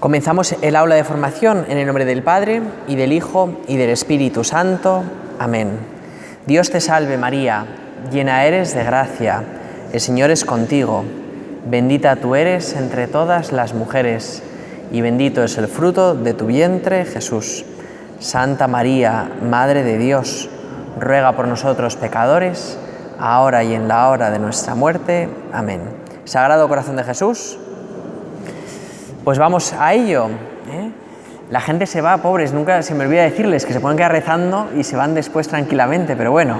Comenzamos el aula de formación en el nombre del Padre, y del Hijo, y del Espíritu Santo. Amén. Dios te salve María, llena eres de gracia, el Señor es contigo. Bendita tú eres entre todas las mujeres, y bendito es el fruto de tu vientre, Jesús. Santa María, Madre de Dios, ruega por nosotros pecadores, ahora y en la hora de nuestra muerte. Amén. Sagrado Corazón de Jesús. Pues vamos a ello. La gente se va, pobres, nunca se me olvida decirles que se pueden quedar rezando y se van después tranquilamente, pero bueno.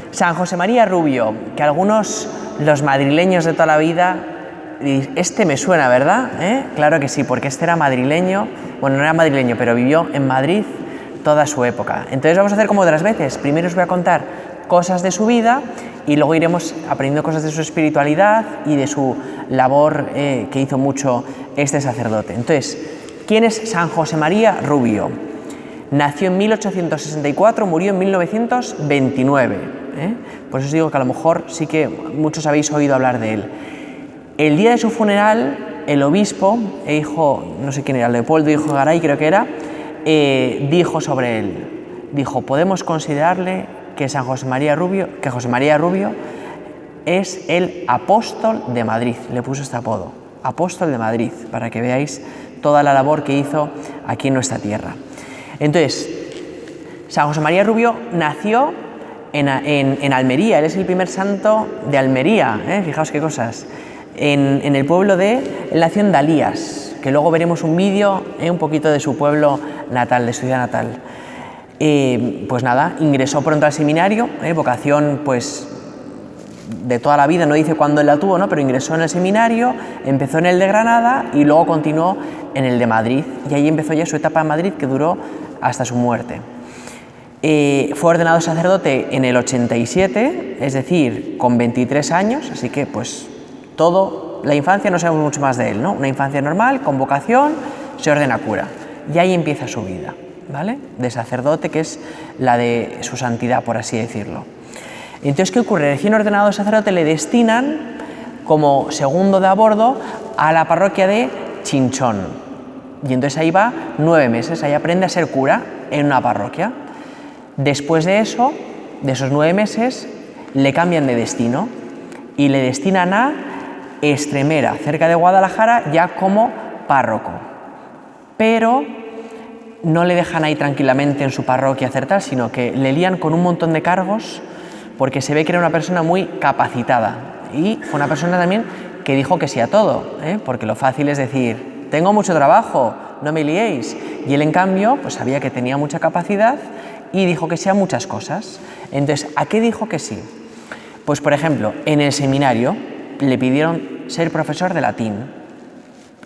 San José María Rubio, que algunos, los madrileños de toda la vida, este me suena, ¿verdad? Claro que sí, porque este era madrileño, bueno, no era madrileño, pero vivió en Madrid toda su época. Entonces vamos a hacer como otras veces. Primero os voy a contar cosas de su vida y luego iremos aprendiendo cosas de su espiritualidad y de su labor que hizo mucho este sacerdote. Entonces, ¿quién es San José María Rubio? Nació en 1864, murió en 1929. Por eso os digo que a lo mejor sí que muchos habéis oído hablar de él. El día de su funeral, el obispo, hijo, no sé quién era, Leopoldo, hijo de Garay, creo que era, dijo sobre él, dijo, podemos considerarle que José María Rubio es el apóstol de Madrid, le puso este apodo, apóstol de Madrid, para que veáis toda la labor que hizo aquí en nuestra tierra. Entonces, San José María Rubio nació en Almería, él es el primer santo de Almería, fijaos qué cosas, en el pueblo él nació en Dalías, que luego veremos un vídeo, un poquito de su pueblo natal, de su ciudad natal. Pues nada, ingresó pronto al seminario, vocación pues de toda la vida, no dice cuándo él la tuvo, ¿no? Pero ingresó en el seminario, empezó en el de Granada y luego continuó en el de Madrid, y ahí empezó ya su etapa en Madrid, que duró hasta su muerte. Fue ordenado sacerdote en el 87, es decir, con 23 años, así que pues la infancia no sabemos mucho más de él, ¿no? Una infancia normal, con vocación, se ordena cura, y ahí empieza su vida, ¿vale? De sacerdote, que es la de su santidad, por así decirlo. Entonces, ¿qué ocurre? Recién ordenado sacerdote le destinan como segundo de a bordo a la parroquia de Chinchón. Y entonces ahí va 9 meses, ahí aprende a ser cura en una parroquia. Después de eso, de esos 9 meses, le cambian de destino y le destinan a Estremera, cerca de Guadalajara, ya como párroco. Pero no le dejan ahí tranquilamente en su parroquia hacer tal, sino que le lían con un montón de cargos, porque se ve que era una persona muy capacitada y fue una persona también que dijo que sí a todo, porque lo fácil es decir, tengo mucho trabajo, no me liéis, y él en cambio pues sabía que tenía mucha capacidad y dijo que sí a muchas cosas. Entonces, ¿a qué dijo que sí? Pues por ejemplo, en el seminario le pidieron ser profesor de latín,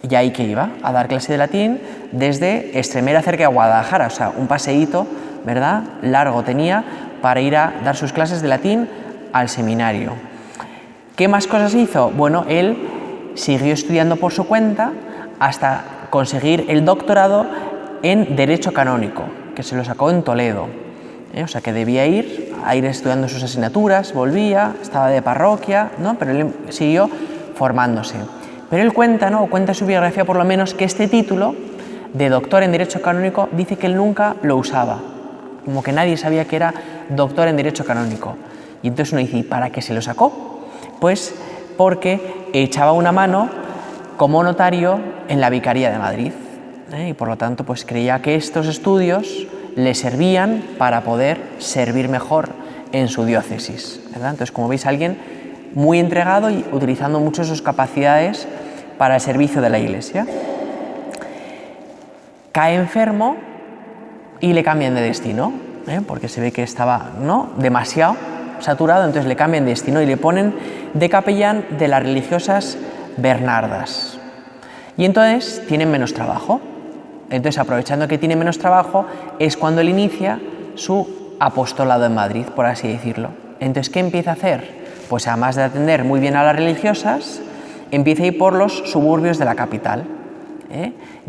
y ahí que iba a dar clase de latín desde Estremera cerca de Guadalajara, o sea, un paseíto, ¿verdad?, largo tenía para ir a dar sus clases de latín al seminario. ¿Qué más cosas hizo? Bueno, él siguió estudiando por su cuenta hasta conseguir el doctorado en Derecho Canónico, que se lo sacó en Toledo. O sea, que debía ir estudiando sus asignaturas, volvía, estaba de parroquia, ¿no? Pero él siguió formándose. Pero él cuenta, ¿no? Cuenta en su biografía por lo menos, que este título de doctor en Derecho Canónico dice que él nunca lo usaba, como que nadie sabía que era doctor en Derecho Canónico. Y entonces uno dice, ¿y para qué se lo sacó? Pues porque echaba una mano como notario en la Vicaría de Madrid, y por lo tanto pues creía que estos estudios le servían para poder servir mejor en su diócesis, ¿verdad? Entonces, como veis, alguien muy entregado y utilizando mucho sus capacidades para el servicio de la Iglesia. Cae enfermo y le cambian de destino, porque se ve que estaba, ¿no?, demasiado saturado, entonces le cambian de destino y le ponen de capellán de las religiosas Bernardas. Y entonces tienen menos trabajo. Entonces, aprovechando que tiene menos trabajo, es cuando él inicia su apostolado en Madrid, por así decirlo. Entonces, ¿qué empieza a hacer? Pues además de atender muy bien a las religiosas, empieza a ir por los suburbios de la capital,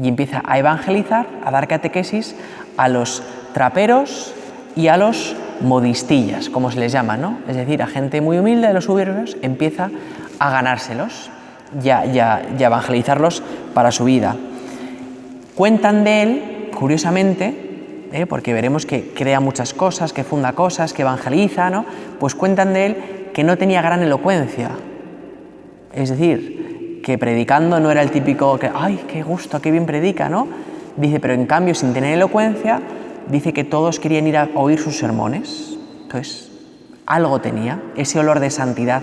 y empieza a evangelizar, a dar catequesis a los traperos y a los modistillas, como se les llama, ¿no? Es decir, a gente muy humilde de los suburbios, empieza a ganárselos y a evangelizarlos para su vida. Cuentan de él, curiosamente, porque veremos que crea muchas cosas, que funda cosas, que evangeliza, ¿no? Pues cuentan de él que no tenía gran elocuencia. Es decir, que predicando no era el típico que, ¡ay, qué gusto, qué bien predica!, ¿no? Dice, pero en cambio, sin tener elocuencia, dice que todos querían ir a oír sus sermones. Entonces, algo tenía, ese olor de santidad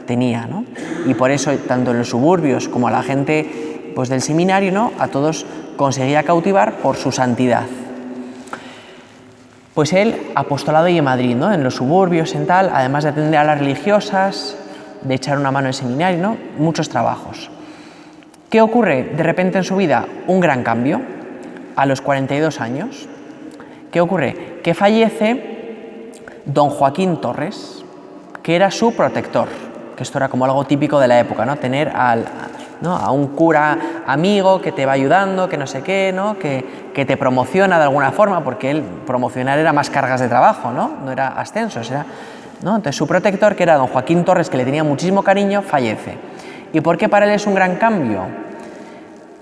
tenía, ¿no? Y por eso, tanto en los suburbios como a la gente pues, del seminario, ¿no? A todos conseguía cautivar por su santidad. Pues él, apostolado y en Madrid, ¿no? En los suburbios, en tal, además de atender a las religiosas, de echar una mano en seminario, ¿no? Muchos trabajos. ¿Qué ocurre de repente en su vida? Un gran cambio, a los 42 años. ¿Qué ocurre? Que fallece don Joaquín Torres, que era su protector, que esto era como algo típico de la época, ¿no? Tener a un cura amigo que te va ayudando, que no sé qué, ¿no? Que te promociona de alguna forma, porque él promocionar era más cargas de trabajo, ¿no? No era ascensos, era, ¿no? Entonces su protector, que era don Joaquín Torres, que le tenía muchísimo cariño, fallece. ¿Y por qué para él es un gran cambio?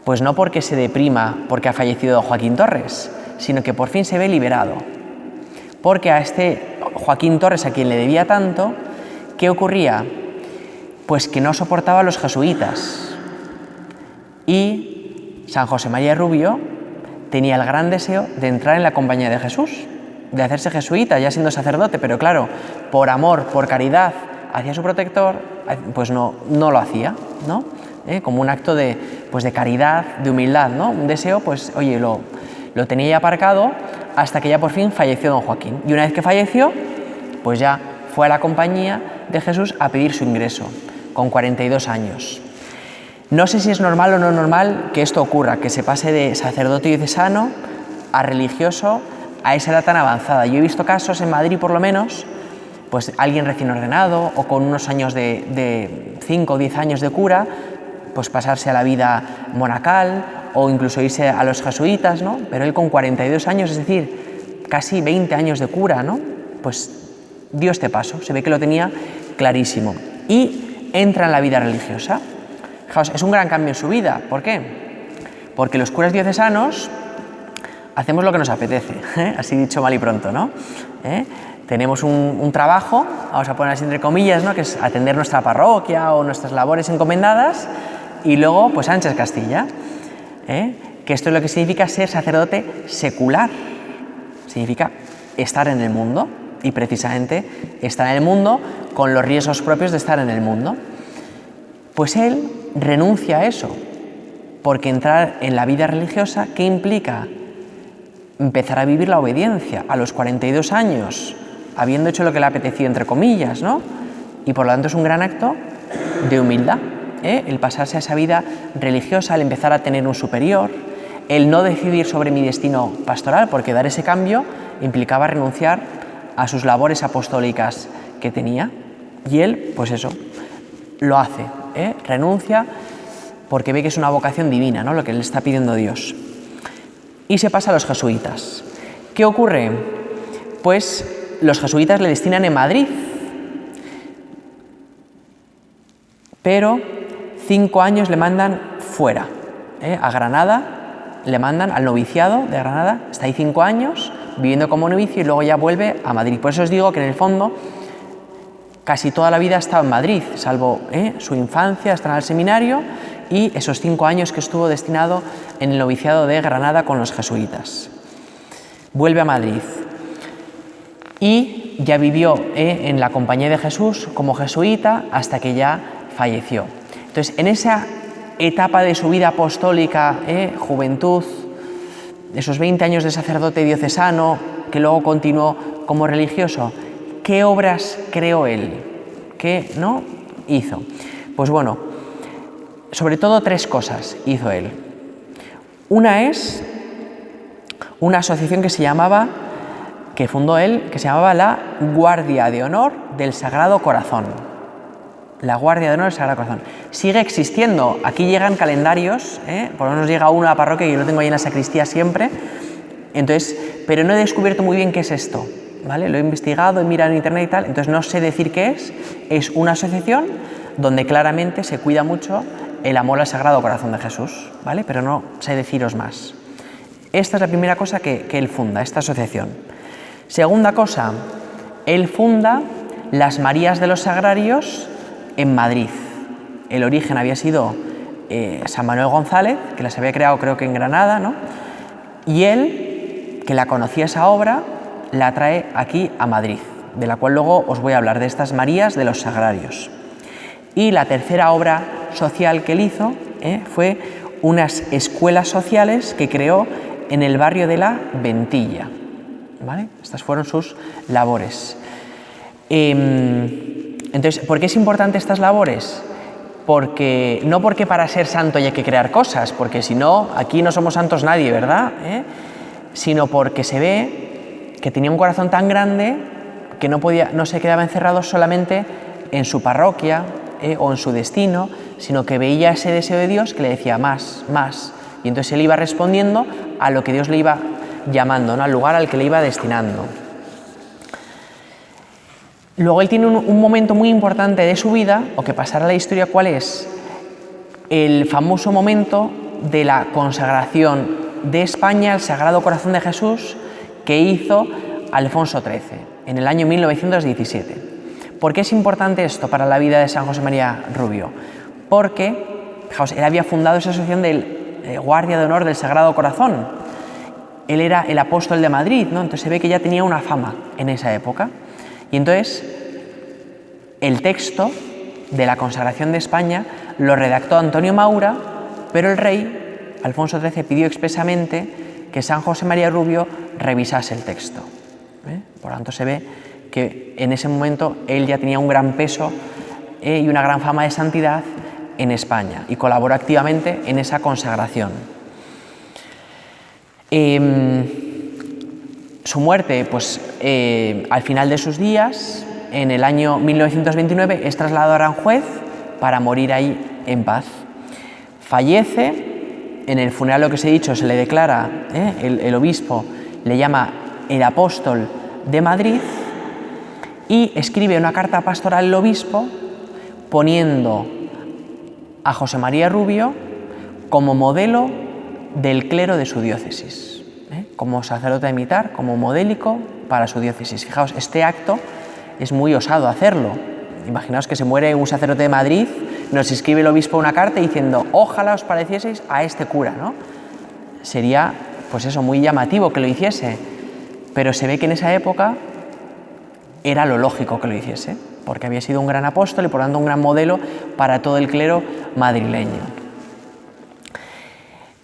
Pues no porque se deprima porque ha fallecido don Joaquín Torres, sino que por fin se ve liberado. Porque a este Joaquín Torres, a quien le debía tanto, ¿qué ocurría? Pues que no soportaba a los jesuitas. Y San José María Rubio tenía el gran deseo de entrar en la compañía de Jesús, de hacerse jesuita, ya siendo sacerdote, pero claro, por amor, por caridad hacia su protector, pues no lo hacía, ¿no? Como un acto de caridad, de humildad, ¿no? Un deseo, pues oye, lo tenía ya aparcado hasta que ya por fin falleció don Joaquín. Y una vez que falleció, pues ya fue a la compañía de Jesús a pedir su ingreso, con 42 años. No sé si es normal o no normal que esto ocurra, que se pase de sacerdote diocesano a religioso a esa edad tan avanzada. Yo he visto casos en Madrid, por lo menos, pues alguien recién ordenado o con unos años de 5 o 10 años de cura, pues pasarse a la vida monacal o incluso irse a los jesuitas, ¿no? Pero él con 42 años, es decir, casi 20 años de cura, ¿no? Pues dio este paso, se ve que lo tenía clarísimo. Y entra en la vida religiosa. Fijaos, es un gran cambio en su vida. ¿Por qué? Porque los curas diocesanos hacemos lo que nos apetece, así dicho mal y pronto, ¿no? Tenemos un trabajo, vamos a poner así entre comillas, ¿no? Que es atender nuestra parroquia o nuestras labores encomendadas y luego, pues, anchas Castilla. Que esto es lo que significa ser sacerdote secular. Significa estar en el mundo y precisamente estar en el mundo con los riesgos propios de estar en el mundo. Pues él renuncia a eso, porque entrar en la vida religiosa, ¿qué implica? Empezar a vivir la obediencia a los 42 años, habiendo hecho lo que le apetecía, entre comillas, ¿no? Y por lo tanto es un gran acto de humildad, el pasarse a esa vida religiosa, el empezar a tener un superior, el no decidir sobre mi destino pastoral, porque dar ese cambio implicaba renunciar a sus labores apostólicas que tenía. Y él, pues eso, lo hace, renuncia porque ve que es una vocación divina, ¿no? Lo que le está pidiendo Dios. Y se pasa a los jesuitas. ¿Qué ocurre? Pues los jesuitas le destinan en Madrid, pero 5 años le mandan fuera, a Granada, le mandan al noviciado de Granada, está ahí 5 años viviendo como novicio y luego ya vuelve a Madrid. Por eso os digo que en el fondo casi toda la vida ha estado en Madrid, salvo su infancia, está en el seminario y esos 5 años que estuvo destinado en el noviciado de Granada con los jesuitas. Vuelve a Madrid y ya vivió en la compañía de Jesús como jesuita hasta que ya falleció. Entonces, en esa etapa de su vida apostólica, juventud, esos 20 años de sacerdote diocesano, que luego continuó como religioso, ¿qué obras creó él? ¿Qué no hizo? Pues bueno, sobre todo 3 cosas hizo él. Una es una asociación que fundó él, que se llamaba la Guardia de Honor del Sagrado Corazón. La Guardia de Honor del Sagrado Corazón. Sigue existiendo. Aquí llegan calendarios, por lo menos llega uno a la parroquia y yo lo tengo ahí en la sacristía siempre. Entonces, pero no he descubierto muy bien qué es esto, ¿vale? Lo he investigado, he mirado en internet y tal, entonces no sé decir qué es. Es una asociación donde claramente se cuida mucho el amor al Sagrado Corazón de Jesús, ¿vale? Pero no sé deciros más. Esta es la primera cosa que él funda, esta asociación. Segunda cosa, él funda las Marías de los Sagrarios en Madrid. El origen había sido San Manuel González, que las había creado creo que en Granada, ¿no? Y él, que la conocía esa obra, la trae aquí a Madrid, de la cual luego os voy a hablar, de estas Marías de los Sagrarios. Y la tercera obra social que él hizo fue unas escuelas sociales que creó en el barrio de la Ventilla, ¿vale? Estas fueron sus labores. Entonces, ¿por qué es importante estas labores? No porque para ser santo hay que crear cosas, porque si no, aquí no somos santos nadie, ¿verdad? Sino porque se ve que tenía un corazón tan grande que no se quedaba encerrado solamente en su parroquia o en su destino, sino que veía ese deseo de Dios que le decía más, más. Y entonces él iba respondiendo a lo que Dios le iba llamando, ¿no? Al lugar al que le iba destinando. Luego él tiene un momento muy importante de su vida, o que pasará a la historia, ¿cuál es? El famoso momento de la consagración de España al Sagrado Corazón de Jesús que hizo Alfonso XIII en el año 1917. ¿Por qué es importante esto para la vida de San José María Rubio? Porque él había fundado esa asociación de Guardia de Honor del Sagrado Corazón. Él era el apóstol de Madrid, ¿no? Entonces se ve que ya tenía una fama en esa época. Y entonces el texto de la consagración de España lo redactó Antonio Maura, pero el rey, Alfonso XIII, pidió expresamente que San José María Rubio revisase el texto. Por lo tanto, se ve que en ese momento él ya tenía un gran peso y una gran fama de santidad en España y colaboró activamente en esa consagración. Su muerte, pues al final de sus días, en el año 1929, es trasladado a Aranjuez para morir ahí en paz. Fallece, en el funeral, lo que os he dicho, se le declara, el obispo le llama el apóstol de Madrid y escribe una carta pastoral al obispo poniendo a José María Rubio como modelo del clero de su diócesis. Como sacerdote a imitar, como modélico para su diócesis. Fijaos, este acto es muy osado hacerlo. Imaginaos que se muere un sacerdote de Madrid, nos escribe el obispo una carta diciendo ojalá os parecieseis a este cura, ¿no? Sería, pues eso, muy llamativo que lo hiciese, pero se ve que en esa época era lo lógico que lo hiciese, porque había sido un gran apóstol y por lo tanto un gran modelo para todo el clero madrileño.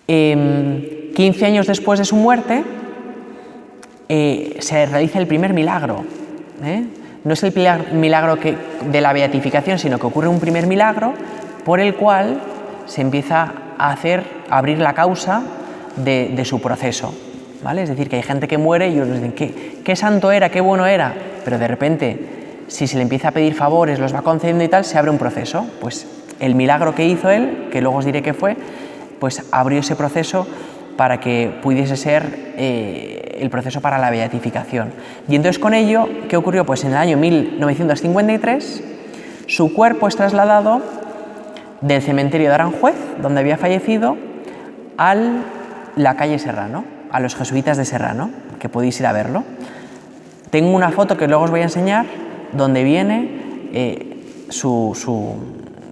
15 años después de su muerte se realiza el primer milagro. No es el milagro de la beatificación, sino que ocurre un primer milagro por el cual se empieza a abrir la causa de su proceso, ¿vale? Es decir, que hay gente que muere y ellos dicen qué santo era, qué bueno era, pero de repente, si se le empieza a pedir favores, los va concediendo y tal, se abre un proceso. Pues el milagro que hizo él, que luego os diré qué fue, pues abrió ese proceso para que pudiese ser el proceso para la beatificación. Y entonces con ello, ¿qué ocurrió? Pues en el año 1953 su cuerpo es trasladado del cementerio de Aranjuez, donde había fallecido, a la calle Serrano, a los jesuitas de Serrano, que podéis ir a verlo. Tengo una foto que luego os voy a enseñar donde viene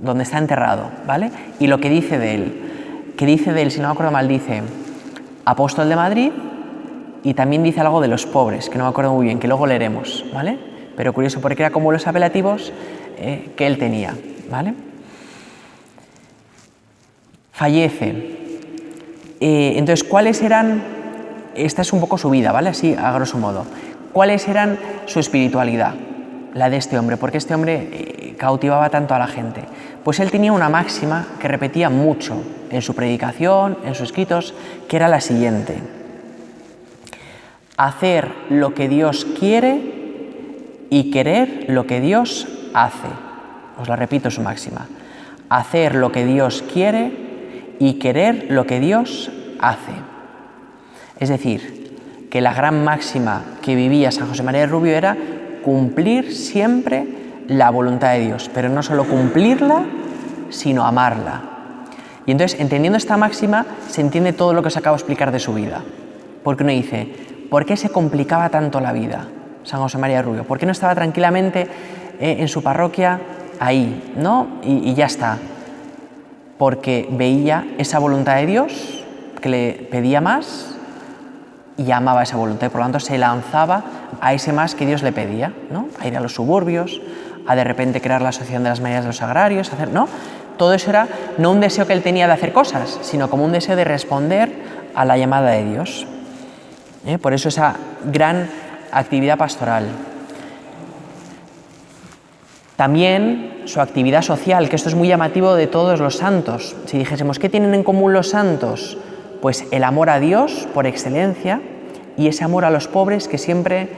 donde está enterrado, ¿vale? Y lo que dice de él. Que dice de él, si no me acuerdo mal, dice apóstol de Madrid y también dice algo de los pobres, que no me acuerdo muy bien, que luego leeremos, ¿vale? Pero curioso, porque era como los apelativos que él tenía, ¿vale? Fallece. Entonces, ¿cuáles eran? Esta es un poco su vida, ¿vale? Así, a grosso modo. ¿Cuáles eran su espiritualidad? La de este hombre, porque este hombre cautivaba tanto a la gente. Pues él tenía una máxima que repetía mucho en su predicación, en sus escritos, que era la siguiente: hacer lo que Dios quiere y querer lo que Dios hace. Os la repito, su máxima: hacer lo que Dios quiere y querer lo que Dios hace. Es decir, que la gran máxima que vivía San José María Rubio era cumplir siempre la voluntad de Dios, pero no solo cumplirla, sino amarla. Y entonces, entendiendo esta máxima, se entiende todo lo que os acabo de explicar de su vida. Porque uno dice, ¿por qué se complicaba tanto la vida San José María Rubio? ¿Por qué no estaba tranquilamente en su parroquia ahí, ¿no? Y ya está. Porque veía esa voluntad de Dios, que le pedía más y amaba esa voluntad. Y por lo tanto se lanzaba a ese más que Dios le pedía, ¿no? A ir a los suburbios, a de repente crear la Asociación de las Marías de los Agrarios, ¿no? Todo eso era no un deseo que él tenía de hacer cosas, sino como un deseo de responder a la llamada de Dios. Por eso esa gran actividad pastoral. También su actividad social, que esto es muy llamativo de todos los santos. Si dijésemos, ¿qué tienen en común los santos? Pues el amor a Dios por excelencia y ese amor a los pobres que siempre,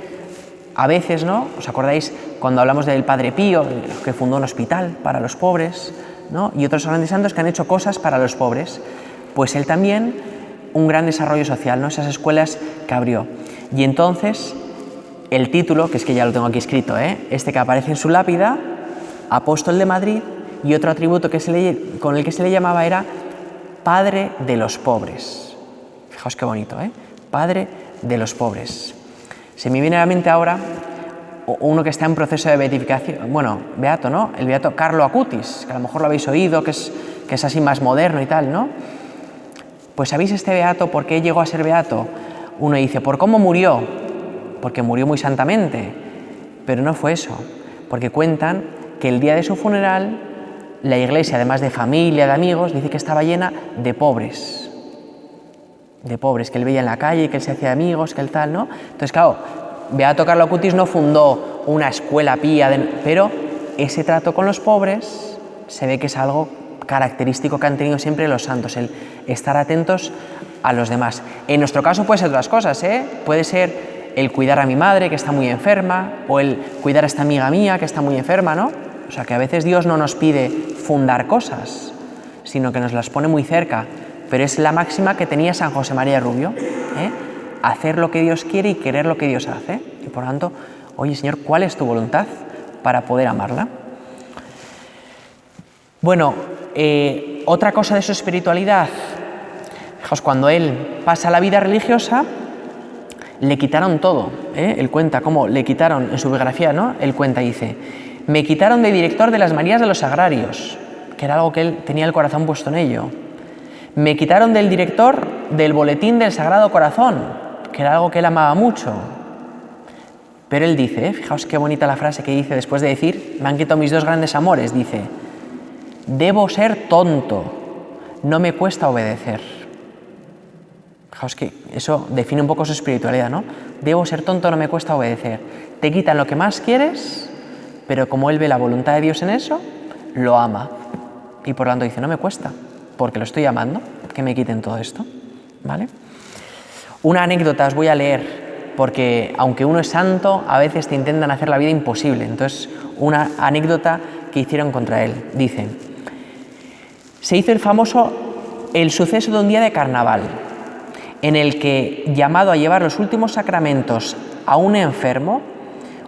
a veces, ¿no? ¿Os acordáis cuando hablamos del Padre Pío, que fundó un hospital para los pobres, ¿no? Y otros grandes santos que han hecho cosas para los pobres? Pues él también, un gran desarrollo social, ¿no? Esas escuelas que abrió. Y entonces, el título, que es que ya lo tengo aquí escrito, este que aparece en su lápida, Apóstol de Madrid, y otro atributo con el que se le llamaba era Padre de los pobres. Fijaos qué bonito, Padre de los pobres. Se me viene a la mente ahora uno que está en proceso de beatificación, bueno, beato, ¿no? El beato Carlo Acutis, que a lo mejor lo habéis oído, que es así más moderno y tal, ¿no? Pues ¿sabéis este beato por qué llegó a ser beato? Uno dice, ¿por cómo murió? Porque murió muy santamente, pero no fue eso, porque cuentan que el día de su funeral la iglesia, además de familia, de amigos, dice que estaba llena de pobres, que él veía en la calle, que él se hacía amigos, que él tal, ¿no? Entonces, claro, beato Carlo Acutis no fundó una escuela pía, pero ese trato con los pobres se ve que es algo característico que han tenido siempre los santos, el estar atentos a los demás. En nuestro caso puede ser otras cosas, puede ser el cuidar a mi madre que está muy enferma, o el cuidar a esta amiga mía que está muy enferma, ¿no? O sea, que a veces Dios no nos pide fundar cosas, sino que nos las pone muy cerca, pero es la máxima que tenía San José María Rubio, hacer lo que Dios quiere y querer lo que Dios hace, y por lo tanto, oye Señor, ¿cuál es tu voluntad para poder amarla? Bueno, otra cosa de su espiritualidad, fijaos, cuando él pasa la vida religiosa, le quitaron todo, él cuenta cómo le quitaron, en su biografía, ¿no? Él cuenta y dice, me quitaron de director de las Marías de los Agrarios, que era algo que él tenía el corazón puesto en ello. Me quitaron del director del Boletín del Sagrado Corazón, que era algo que él amaba mucho. Pero él dice, fijaos qué bonita la frase que dice después de decir, me han quitado mis dos grandes amores, dice, debo ser tonto, no me cuesta obedecer. Fijaos que eso define un poco su espiritualidad, ¿no? Debo ser tonto, no me cuesta obedecer. Te quitan lo que más quieres, pero como él ve la voluntad de Dios en eso, lo ama. Y por lo tanto dice, no me cuesta, porque lo estoy amando, que me quiten todo esto, ¿vale? Una anécdota os voy a leer, porque aunque uno es santo, a veces te intentan hacer la vida imposible. Entonces, una anécdota que hicieron contra él. Dice, se hizo el suceso de un día de carnaval, en el que, llamado a llevar los últimos sacramentos a un enfermo,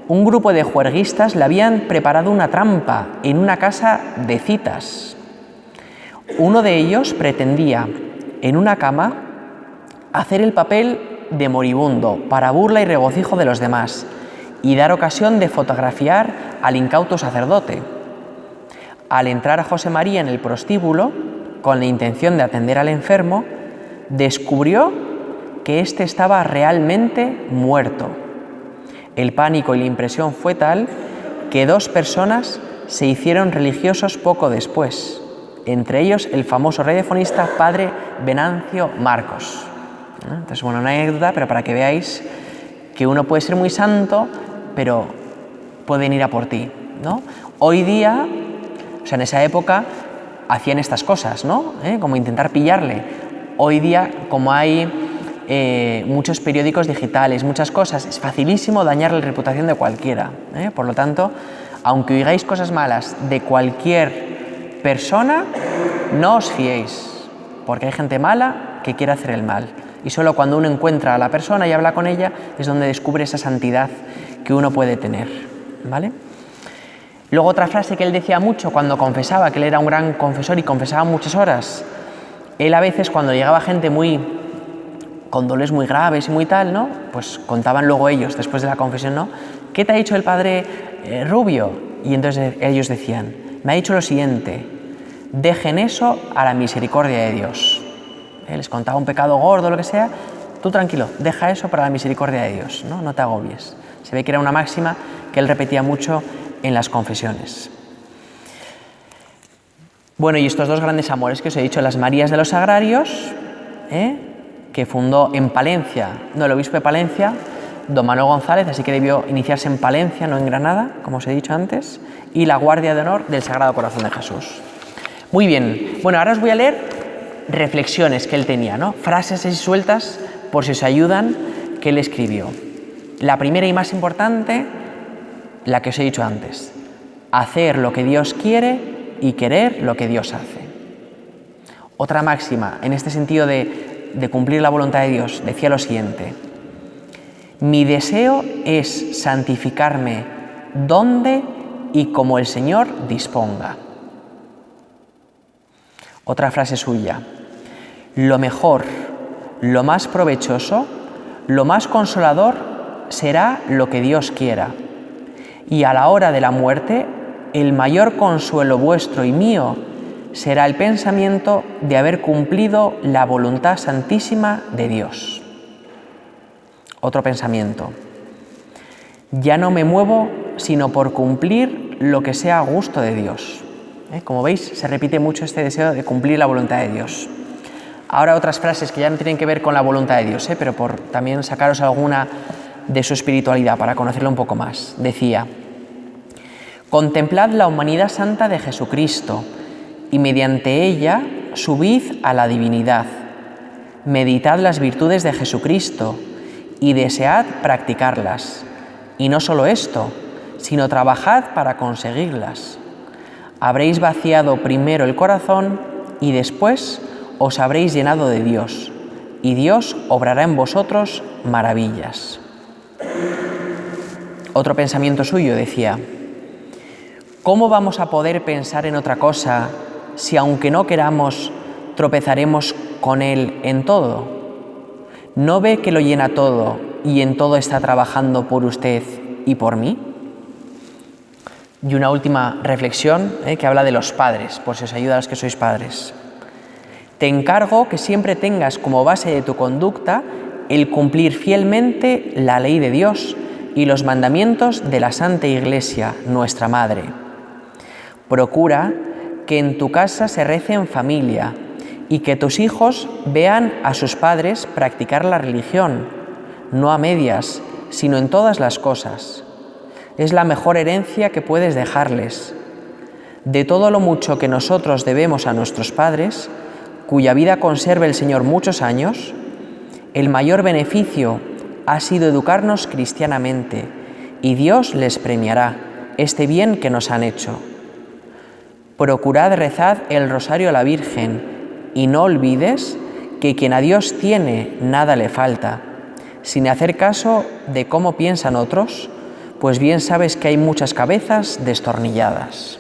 un grupo de juerguistas le habían preparado una trampa en una casa de citas. Uno de ellos pretendía, en una cama, hacer el papel de moribundo para burla y regocijo de los demás y dar ocasión de fotografiar al incauto sacerdote. Al entrar a José María en el prostíbulo, con la intención de atender al enfermo, descubrió que éste estaba realmente muerto. El pánico y la impresión fue tal que dos personas se hicieron religiosos poco después, entre ellos el famoso radiofonista padre Venancio Marcos. Entonces, bueno, una anécdota, pero para que veáis que uno puede ser muy santo, pero pueden ir a por ti, ¿no? Hoy día, o sea, en esa época hacían estas cosas, ¿no? Como intentar pillarle. Hoy día, como hay muchos periódicos digitales, muchas cosas, es facilísimo dañar la reputación de cualquiera. Por lo tanto, aunque oigáis cosas malas de cualquier persona, no os fiéis, porque hay gente mala que quiere hacer el mal. Y solo cuando uno encuentra a la persona y habla con ella es donde descubre esa santidad que uno puede tener, ¿vale? Luego otra frase que él decía mucho cuando confesaba, que él era un gran confesor y confesaba muchas horas. Él a veces, cuando llegaba gente muy con dolores muy graves y muy tal, ¿no? Pues contaban luego ellos, después de la confesión, ¿no? ¿Qué te ha dicho el padre Rubio? Y entonces ellos decían, me ha dicho lo siguiente, dejen eso a la misericordia de Dios. Les contaba un pecado gordo o lo que sea, tú tranquilo, deja eso para la misericordia de Dios, ¿no? No te agobies. Se ve que era una máxima que él repetía mucho en las confesiones. Bueno, y estos dos grandes amores que os he dicho, las Marías de los Sagrarios, que fundó en Palencia, no, el obispo de Palencia, don Manuel González, así que debió iniciarse en Palencia, no en Granada, como os he dicho antes, y la Guardia de Honor del Sagrado Corazón de Jesús. Muy bien, bueno, ahora os voy a leer reflexiones que él tenía, ¿no? Frases así sueltas, por si os ayudan, que él escribió. La primera y más importante, la que os he dicho antes, hacer lo que Dios quiere y querer lo que Dios hace. Otra máxima, en este sentido de cumplir la voluntad de Dios, decía lo siguiente, mi deseo es santificarme donde y como el Señor disponga. Otra frase suya, lo mejor, lo más provechoso, lo más consolador será lo que Dios quiera, y a la hora de la muerte, el mayor consuelo vuestro y mío será el pensamiento de haber cumplido la voluntad santísima de Dios. Otro pensamiento, ya no me muevo sino por cumplir lo que sea a gusto de Dios. Como veis, se repite mucho este deseo de cumplir la voluntad de Dios. Ahora otras frases que ya no tienen que ver con la voluntad de Dios, pero por también sacaros alguna de su espiritualidad para conocerlo un poco más. Decía, contemplad la humanidad santa de Jesucristo y mediante ella subid a la divinidad. Meditad las virtudes de Jesucristo y desead practicarlas. Y no solo esto, sino trabajad para conseguirlas. Habréis vaciado primero el corazón y después os habréis llenado de Dios, y Dios obrará en vosotros maravillas. Otro pensamiento suyo decía, ¿cómo vamos a poder pensar en otra cosa si aunque no queramos tropezaremos con Él en todo? ¿No ve que lo llena todo y en todo está trabajando por usted y por mí? Y una última reflexión que habla de los padres, por si os ayuda a los que sois padres. Te encargo que siempre tengas como base de tu conducta el cumplir fielmente la ley de Dios y los mandamientos de la Santa Iglesia, nuestra Madre. Procura que en tu casa se rece en familia y que tus hijos vean a sus padres practicar la religión, no a medias, sino en todas las cosas. Es la mejor herencia que puedes dejarles. De todo lo mucho que nosotros debemos a nuestros padres, cuya vida conserve el Señor muchos años, el mayor beneficio ha sido educarnos cristianamente, y Dios les premiará este bien que nos han hecho. Procurad rezar el rosario a la Virgen, y no olvides que quien a Dios tiene nada le falta, sin hacer caso de cómo piensan otros, pues bien sabes que hay muchas cabezas destornilladas.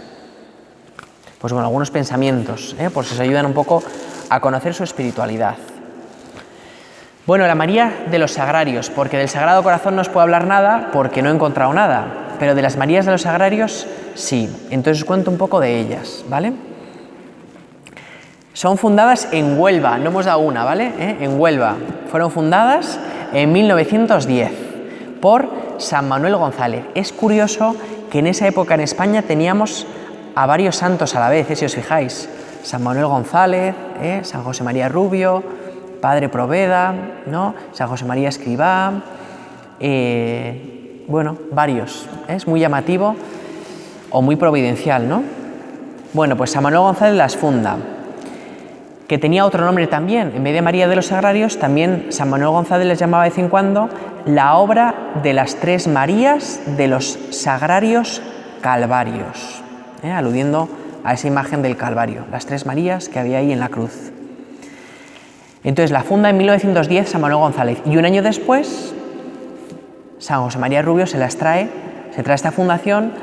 Pues bueno, algunos pensamientos, por si os ayudan un poco a conocer su espiritualidad. Bueno, la María de los Sagrarios, porque del Sagrado Corazón no os puedo hablar nada porque no he encontrado nada, pero de las Marías de los Sagrarios sí. Entonces os cuento un poco de ellas, ¿vale? Son fundadas en Huelva, no hemos dado una, ¿vale? En Huelva. Fueron fundadas en 1910 por San Manuel González. Es curioso que en esa época en España teníamos a varios santos a la vez, si os fijáis. San Manuel González, San José María Rubio, Padre Proveda, ¿no? San José María Escribá, bueno, varios. Es muy llamativo o muy providencial, ¿no? Bueno, pues San Manuel González las funda, que tenía otro nombre también. En vez de María de los Sagrarios, también San Manuel González les llamaba de vez en cuando la obra de las tres Marías de los Sagrarios Calvarios, aludiendo a esa imagen del Calvario, las tres Marías que había ahí en la cruz. Entonces la funda en 1910 San Manuel González, y un año después San José María Rubio se trae esta fundación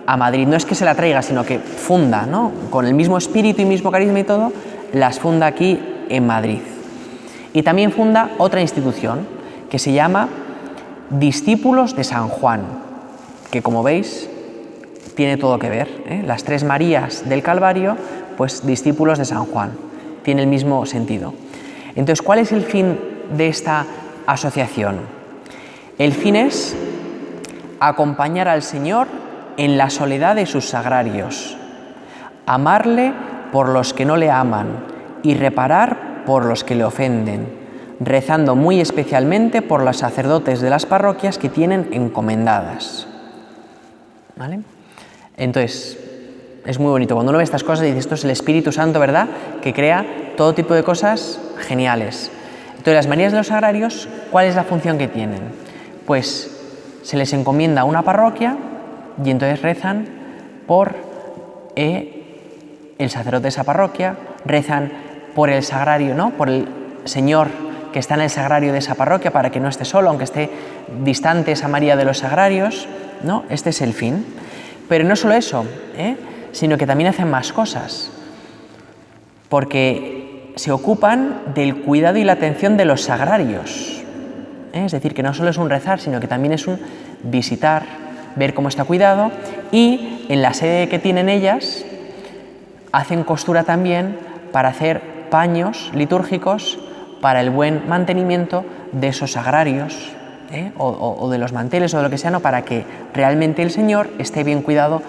a Madrid. No es que se la traiga, sino que funda, ¿no? Con el mismo espíritu y mismo carisma y todo, las funda aquí en Madrid. Y también funda otra institución que se llama Discípulos de San Juan, que como veis tiene todo que ver, ¿eh? Las tres Marías del Calvario, pues discípulos de San Juan, tiene el mismo sentido. Entonces, ¿cuál es el fin de esta asociación? El fin es acompañar al Señor en la soledad de sus sagrarios, amarle por los que no le aman y reparar por los que le ofenden, rezando muy especialmente por los sacerdotes de las parroquias que tienen encomendadas. ¿Vale? Entonces, es muy bonito. Cuando uno ve estas cosas y dice, esto es el Espíritu Santo, ¿verdad?, que crea todo tipo de cosas geniales. Entonces, las Marías de los Sagrarios, ¿cuál es la función que tienen? Pues se les encomienda una parroquia y entonces rezan por el sacerdote de esa parroquia, rezan por el sagrario, ¿no?, por el Señor que está en el sagrario de esa parroquia para que no esté solo, aunque esté distante esa María de los Sagrarios, ¿no? Este es el fin. Pero no solo eso, sino que también hacen más cosas, porque se ocupan del cuidado y la atención de los sagrarios. Es decir, que no solo es un rezar, sino que también es un visitar, ver cómo está cuidado, y en la sede que tienen ellas hacen costura también para hacer paños litúrgicos para el buen mantenimiento de esos sagrarios, o de los manteles o de lo que sea, ¿no?, para que realmente el Señor esté bien cuidado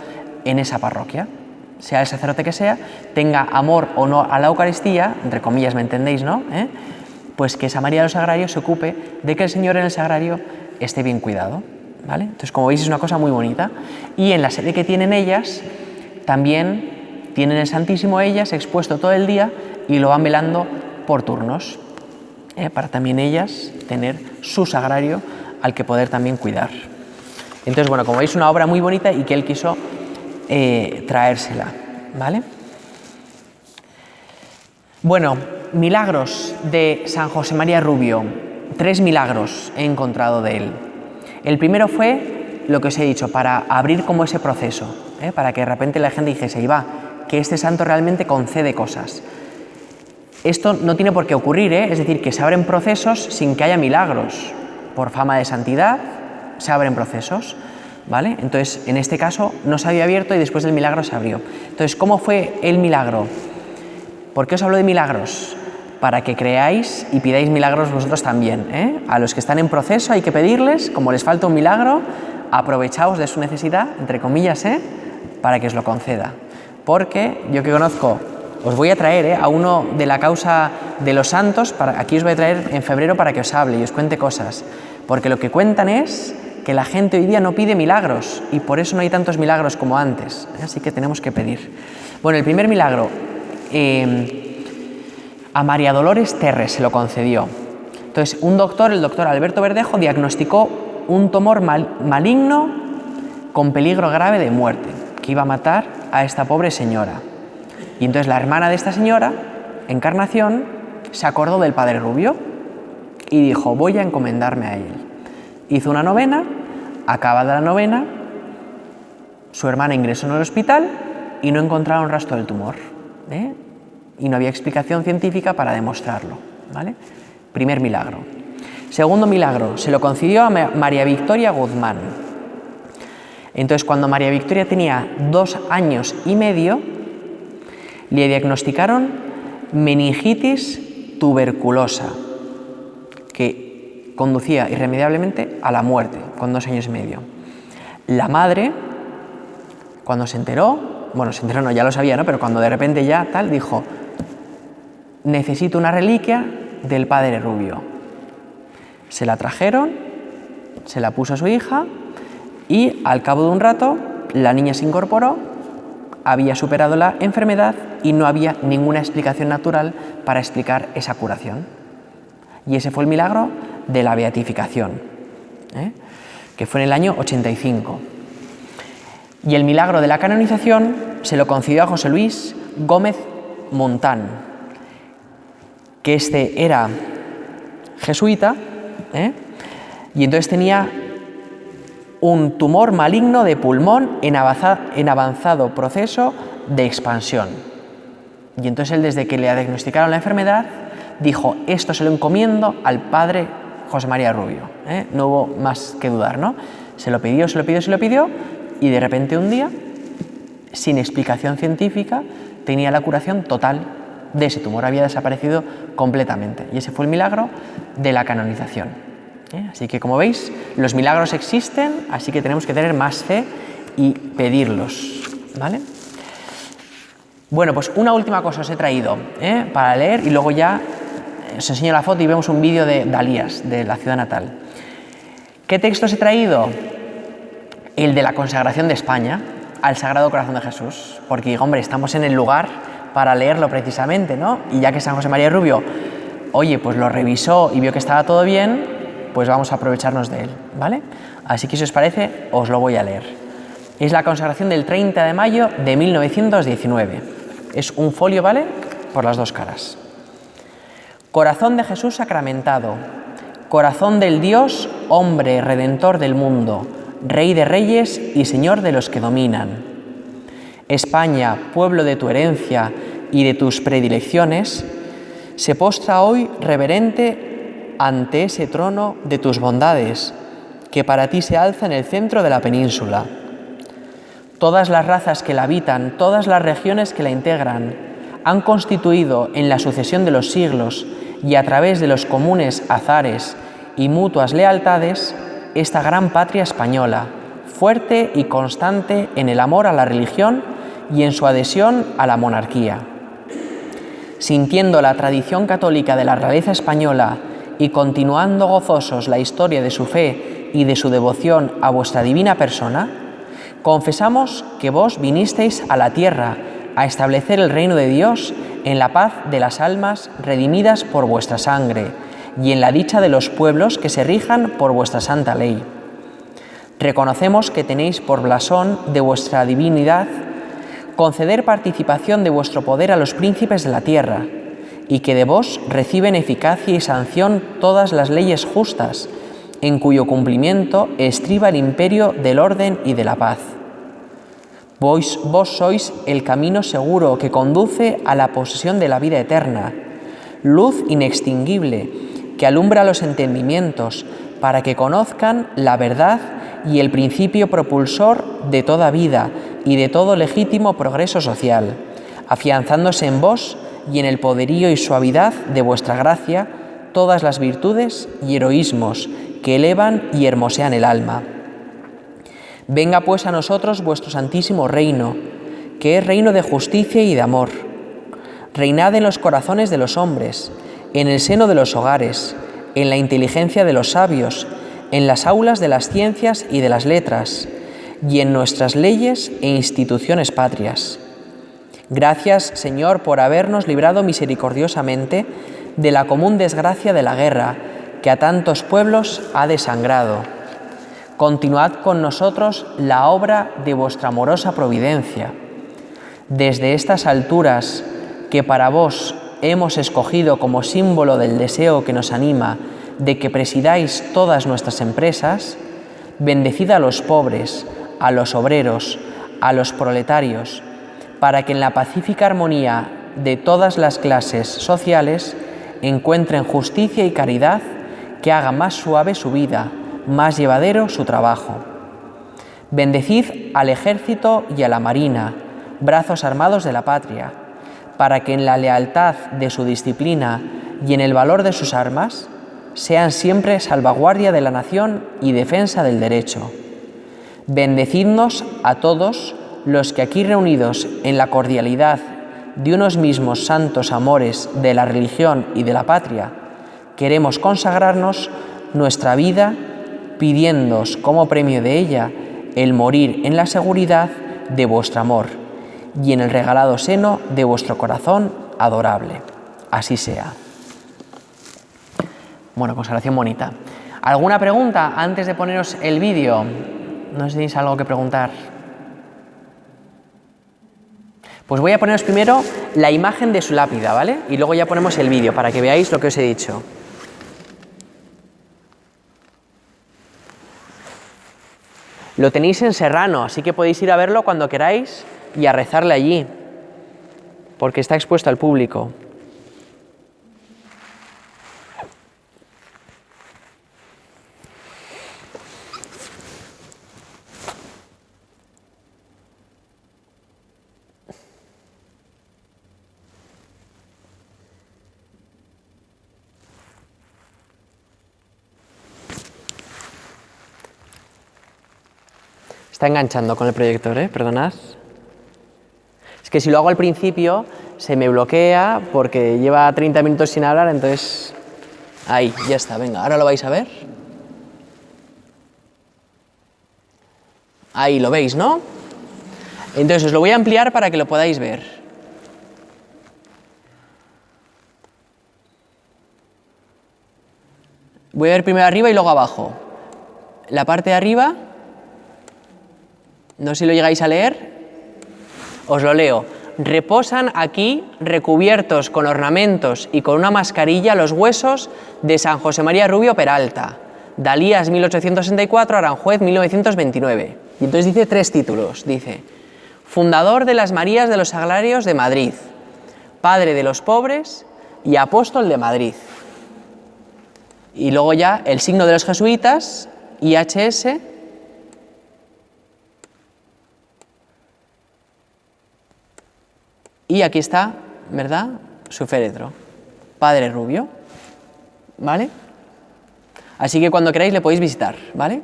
en esa parroquia, sea el sacerdote que sea, tenga amor o no a la Eucaristía, entre comillas, ¿me entendéis, no? Pues que esa María de los Sagrarios se ocupe de que el Señor en el sagrario esté bien cuidado, ¿vale? Entonces, como veis, es una cosa muy bonita. Y en la sede que tienen ellas, también tienen el Santísimo ellas expuesto todo el día y lo van velando por turnos, para también ellas tener su sagrario al que poder también cuidar. Entonces, bueno, como veis, una obra muy bonita y que él quiso traérsela, ¿vale? Bueno, milagros de San José María Rubio. 3 milagros he encontrado de él. El primero fue lo que os he dicho, para abrir como ese proceso, para que de repente la gente dijese, ahí va, que este santo realmente concede cosas. Esto no tiene por qué ocurrir, es decir, que se abren procesos sin que haya milagros. Por fama de santidad se abren procesos, ¿vale? Entonces, en este caso no se había abierto y después del milagro se abrió. Entonces, ¿cómo fue el milagro? ¿Por qué os hablo de milagros? Para que creáis y pidáis milagros vosotros también, A los que están en proceso hay que pedirles, como les falta un milagro, aprovechaos de su necesidad, entre comillas, para que os lo conceda. Porque yo que conozco, os voy a traer a uno de la causa de los santos, aquí os voy a traer en febrero para que os hable y os cuente cosas, porque lo que cuentan es que la gente hoy día no pide milagros y por eso no hay tantos milagros como antes, así que tenemos que pedir. Bueno, el primer milagro, a María Dolores Terres se lo concedió. Entonces, el doctor Alberto Verdejo, diagnosticó un tumor maligno con peligro grave de muerte, que iba a matar a esta pobre señora. Y entonces la hermana de esta señora, Encarnación, se acordó del padre Rubio y dijo, voy a encomendarme a él. Hizo una novena, acabada la novena, su hermana ingresó en el hospital y no encontraron rastro del tumor, y no había explicación científica para demostrarlo, ¿vale? Primer milagro. Segundo milagro, se lo concedió a María Victoria Guzmán. Entonces, cuando María Victoria tenía 2 años y medio, le diagnosticaron meningitis tuberculosa, que conducía irremediablemente a la muerte con 2 años y medio. La madre, cuando se enteró, no, ya lo sabía, ¿no?, pero cuando de repente ya tal, dijo, necesito una reliquia del padre Rubio. Se la trajeron, se la puso a su hija y al cabo de un rato la niña se incorporó, había superado la enfermedad y no había ninguna explicación natural para explicar esa curación. Y ese fue el milagro de la beatificación, que fue en el año 85. Y el milagro de la canonización se lo concedió a José Luis Gómez Montán, que este era jesuita, y entonces tenía un tumor maligno de pulmón en avanzado proceso de expansión. Y entonces él, desde que le diagnosticaron la enfermedad, dijo, esto se lo encomiendo al padre José María Rubio, ¿eh? No hubo más que dudar, ¿no? Se lo pidió, y de repente un día, sin explicación científica, tenía la curación total de ese tumor, había desaparecido completamente. Y ese fue el milagro de la canonización. Así que, como veis, los milagros existen, así que tenemos que tener más fe y pedirlos, ¿vale? Bueno, pues una última cosa os he traído para leer y luego ya os enseño la foto y vemos un vídeo de Dalías, de la ciudad natal. ¿Qué texto os he traído? El de la consagración de España al Sagrado Corazón de Jesús, porque, hombre, estamos en el lugar para leerlo precisamente, ¿no? Y ya que San José María Rubio, oye, pues lo revisó y vio que estaba todo bien, pues vamos a aprovecharnos de él, ¿vale? Así que si os parece, os lo voy a leer. Es la consagración del 30 de mayo de 1919. Es un folio, ¿vale? Por las dos caras. Corazón de Jesús sacramentado, corazón del Dios, hombre, redentor del mundo, Rey de reyes y Señor de los que dominan. España, pueblo de tu herencia y de tus predilecciones, se postra hoy reverente ante ese trono de tus bondades, que para ti se alza en el centro de la península. Todas las razas que la habitan, todas las regiones que la integran, han constituido en la sucesión de los siglos y a través de los comunes azares y mutuas lealtades, esta gran patria española, fuerte y constante en el amor a la religión y en su adhesión a la monarquía. Sintiendo la tradición católica de la realeza española y continuando gozosos la historia de su fe y de su devoción a vuestra divina persona, confesamos que vos vinisteis a la tierra a establecer el reino de Dios en la paz de las almas redimidas por vuestra sangre y en la dicha de los pueblos que se rijan por vuestra santa ley. Reconocemos que tenéis por blasón de vuestra divinidad conceder participación de vuestro poder a los príncipes de la tierra, y que de vos reciben eficacia y sanción todas las leyes justas, en cuyo cumplimiento estriba el imperio del orden y de la paz. Vos sois el camino seguro que conduce a la posesión de la vida eterna, luz inextinguible que alumbra los entendimientos para que conozcan la verdad y el principio propulsor de toda vida y de todo legítimo progreso social, afianzándose en vos y en el poderío y suavidad de vuestra gracia todas las virtudes y heroísmos que elevan y hermosean el alma. Venga pues a nosotros vuestro santísimo reino, que es reino de justicia y de amor. Reinad en los corazones de los hombres, en el seno de los hogares, en la inteligencia de los sabios, en las aulas de las ciencias y de las letras, y en nuestras leyes e instituciones patrias. Gracias, Señor, por habernos librado misericordiosamente de la común desgracia de la guerra, que a tantos pueblos ha desangrado. Continuad con nosotros la obra de vuestra amorosa providencia. Desde estas alturas, que para vos hemos escogido como símbolo del deseo que nos anima de que presidáis todas nuestras empresas, bendecid a los pobres, a los obreros, a los proletarios, para que en la pacífica armonía de todas las clases sociales encuentren justicia y caridad que haga más suave su vida, más llevadero su trabajo. Bendecid al ejército y a la marina, brazos armados de la patria, para que en la lealtad de su disciplina y en el valor de sus armas sean siempre salvaguardia de la nación y defensa del derecho. Bendecidnos a todos los que aquí reunidos en la cordialidad de unos mismos santos amores de la religión y de la patria, queremos consagrarnos nuestra vida pidiéndoos como premio de ella el morir en la seguridad de vuestro amor y en el regalado seno de vuestro corazón adorable. Así sea. Bueno, consagración bonita. ¿Alguna pregunta antes de poneros el vídeo? ¿No os tenéis algo que preguntar? Pues voy a poneros primero la imagen de su lápida, ¿vale? Y luego ya ponemos el vídeo para que veáis lo que os he dicho. Lo tenéis en Serrano, así que podéis ir a verlo cuando queráis y a rezarle allí, porque está expuesto al público. Está enganchando con el proyector, perdonad. Es que si lo hago al principio se me bloquea porque lleva 30 minutos sin hablar, entonces... Ahí, ya está, venga, ahora lo vais a ver. Ahí lo veis, ¿no? Entonces os lo voy a ampliar para que lo podáis ver. Voy a ver primero arriba y luego abajo. La parte de arriba, no sé si lo llegáis a leer, os lo leo. Reposan aquí, recubiertos con ornamentos y con una mascarilla, los huesos de San José María Rubio Peralta, Dalías 1864, Aranjuez 1929. Y entonces dice 3 títulos, dice: fundador de las Marías de los Sagrarios de Madrid, padre de los pobres y apóstol de Madrid. Y luego ya el signo de los jesuitas, IHS, y aquí está, ¿verdad?, su féretro, Padre Rubio, ¿vale? Así que cuando queráis le podéis visitar, ¿vale?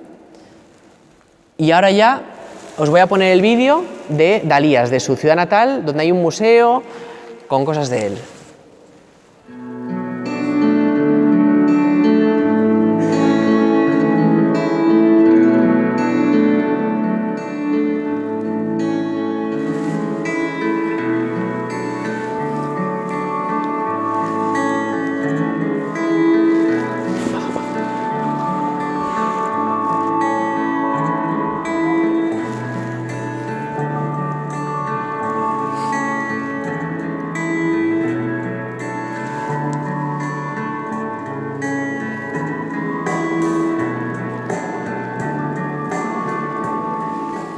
Y ahora ya os voy a poner el vídeo de Dalías, de su ciudad natal, donde hay un museo con cosas de él.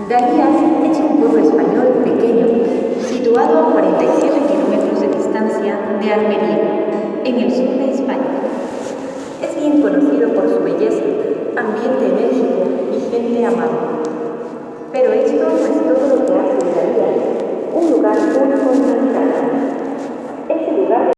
Dalías es un pueblo español pequeño, situado a 47 kilómetros de distancia de Almería, en el sur de España. Es bien conocido por su belleza, ambiente enérgico y gente amable.